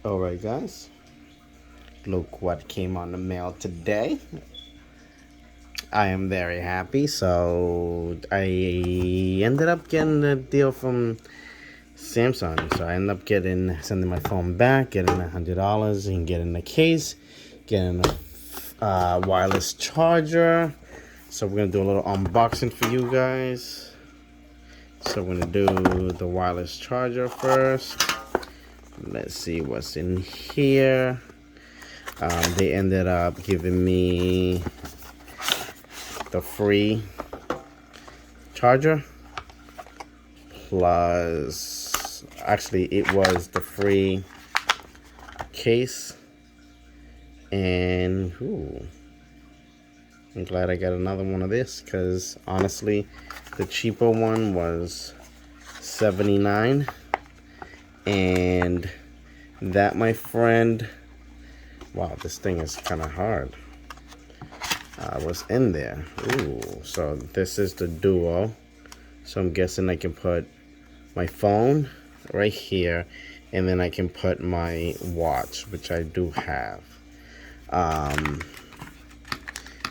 Alright guys, look what came on the mail today. I am very happy. So I ended up getting a deal from Samsung. So I ended up sending my phone back, getting $100 and getting the case, getting a wireless charger. So we're gonna do a little unboxing for you guys. So we're gonna do the wireless charger first. Let's see what's in here. They ended up giving me the free charger, plus actually it was the free case, and I'm glad I got another one of this, because honestly the cheaper one was $79, and that, my friend, wow, this thing is kind of hard. Was in there. Ooh, so this is the Duo. So I'm guessing I can put my phone right here, and then I can put my watch, which I do have.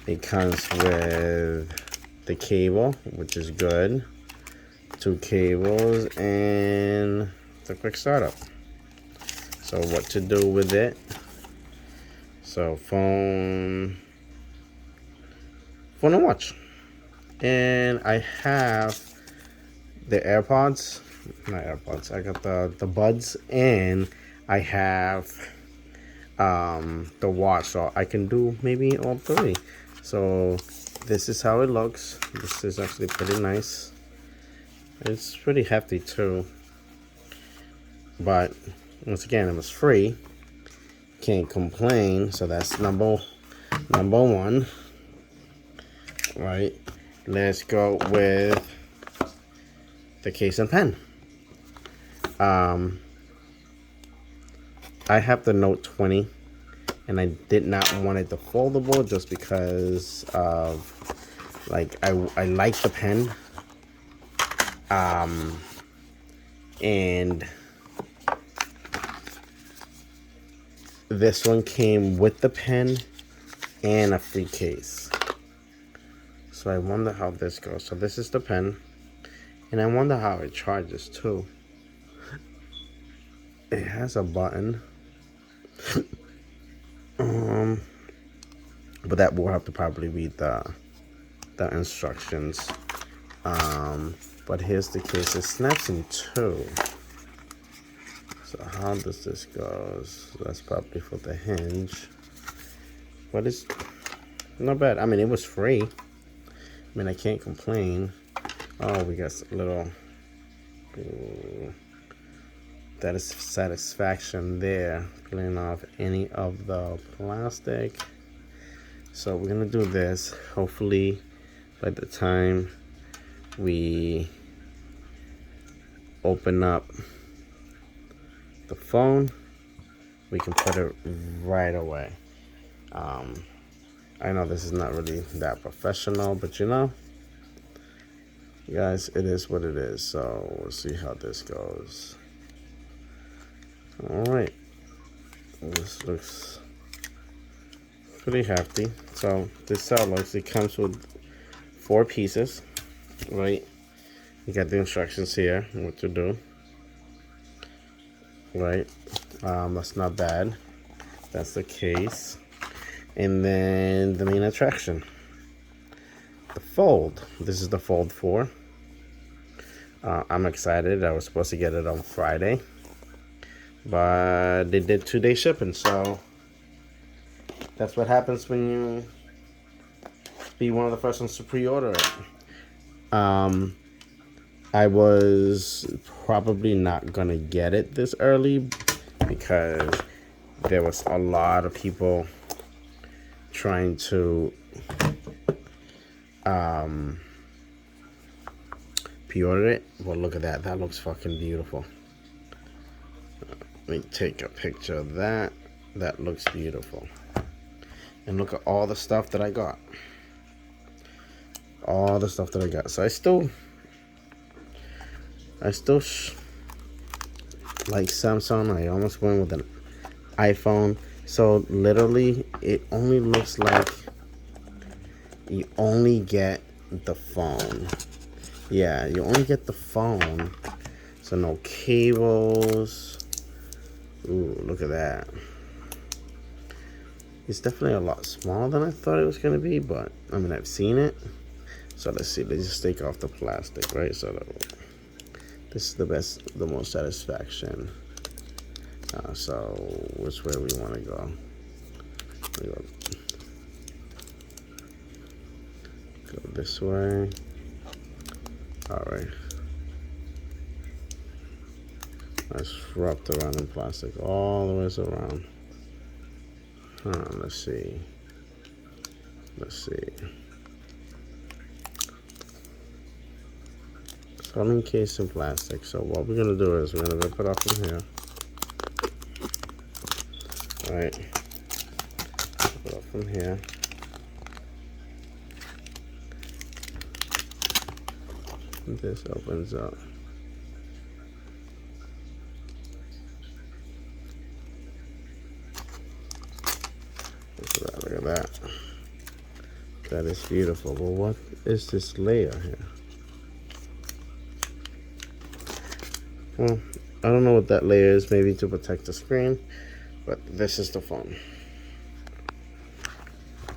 It comes with the cable, which is good. 2 cables and the quick startup. So what to do with it? So phone and watch. And I have the AirPods, not AirPods, I got the buds, and I have the watch, so I can do maybe all 3. So this is how it looks. This is actually pretty nice. It's pretty hefty too, but once again, it was free, can't complain. So that's number 1. Right, let's go with the case and pen. I have the Note 20, and I did not want it the foldable just because of, like, I like the pen, and this one came with the pen and a free case. So I wonder how this goes. So this is the pen, and I wonder how it charges too. It has a button, but that we'll have to probably read the instructions. But here's the case. It snaps in 2. So how does this go? So that's probably for the hinge, but it's not bad. I mean, it was free. I mean, I can't complain. Oh, we got a little. That is satisfaction there, cleaning off any of the plastic. So we're gonna do this. Hopefully by the time we open up the phone, we can put it right away. I know this is not really that professional, but you know, guys, it is what it is. So we'll see how this goes. All right, this looks pretty hefty. So this cell looks, it comes with 4 pieces, right? You got the instructions here, what to do, right? That's not bad. That's the case. And then the main attraction, the Fold. This is the Fold 4. I'm excited. I was supposed to get it on Friday, but they did 2-day shipping. So that's what happens when you be one of the first ones to pre-order it. I was probably not gonna get it this early because there was a lot of people trying to pre-order it. Well, look at that. That looks fucking beautiful. Let me take a picture of that. That looks beautiful. And look at all the stuff that I got. All the stuff that I got. So I still like Samsung. I almost went with iPhone. So literally it only looks like you only get the phone. Yeah, you only get the phone. So no cables. Ooh, look at that. It's definitely a lot smaller than I thought it was gonna be, but I mean, I've seen it. So let's see, let's just take off the plastic, right? So this is the most satisfaction. So which way we wanna go? Go this way. All right. Let's wrap the random plastic all the way around. Let's see. It's all encased in plastic. So what we're gonna do is we're gonna rip it off from here. All right. Rip it off from here. This opens up. Look at that. That is beautiful. But what is this layer here? Well, I don't know what that layer is. Maybe to protect the screen. But this is the phone.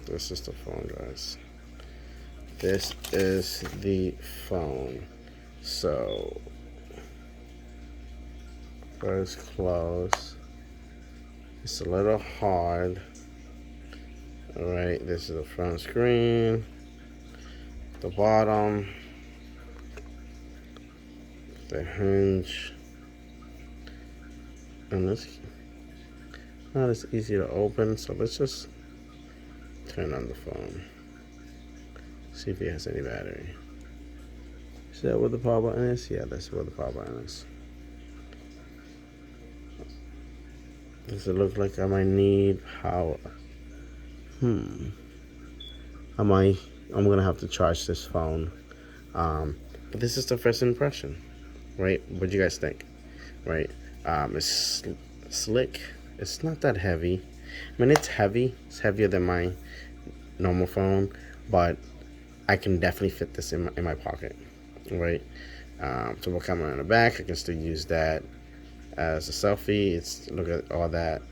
This is the phone, guys. This is the phone. So first close. It's a little hard. All right, this is the front screen. The bottom. The hinge. And this not as easy to open, so let's just turn on the phone. See if it has any battery. Is that where the power button is? Yeah, that's where the power button is. Does it look like I might need power? I'm gonna have to charge this phone. But this is the first impression, right? What do you guys think? Right? It's slick. It's not that heavy. I mean, it's heavy. It's heavier than my normal phone, but I can definitely fit this in my pocket, right? So we'll come on the back. I can still use that as a selfie. It's look at all that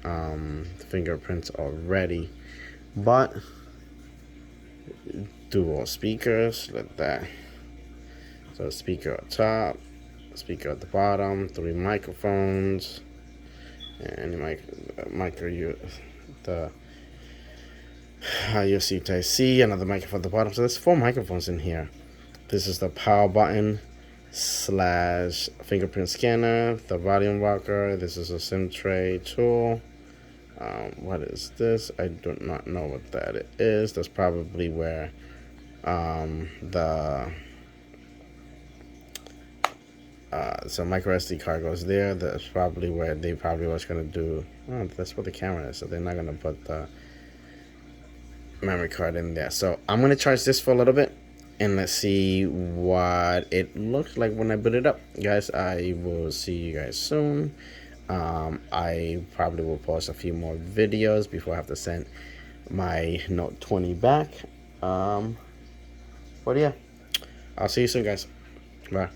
fingerprints already, but dual speakers. Let that. So speaker at top, speaker at the bottom, 3 microphones, and the USB Type C, another microphone at the bottom. So there's 4 microphones in here. This is the power button / fingerprint scanner, the volume rocker. This is a SIM tray tool. What is this? I do not know what that is. That's probably where so micro SD card goes there. That's probably where they probably was gonna do. Oh, that's what the camera is. So they're not gonna put the memory card in there. So I'm gonna charge this for a little bit, and let's see what it looks like when I boot it up, guys. I will see you guys soon. I probably will post a few more videos before I have to send my Note 20 back. But yeah, I'll see you soon, guys. Bye.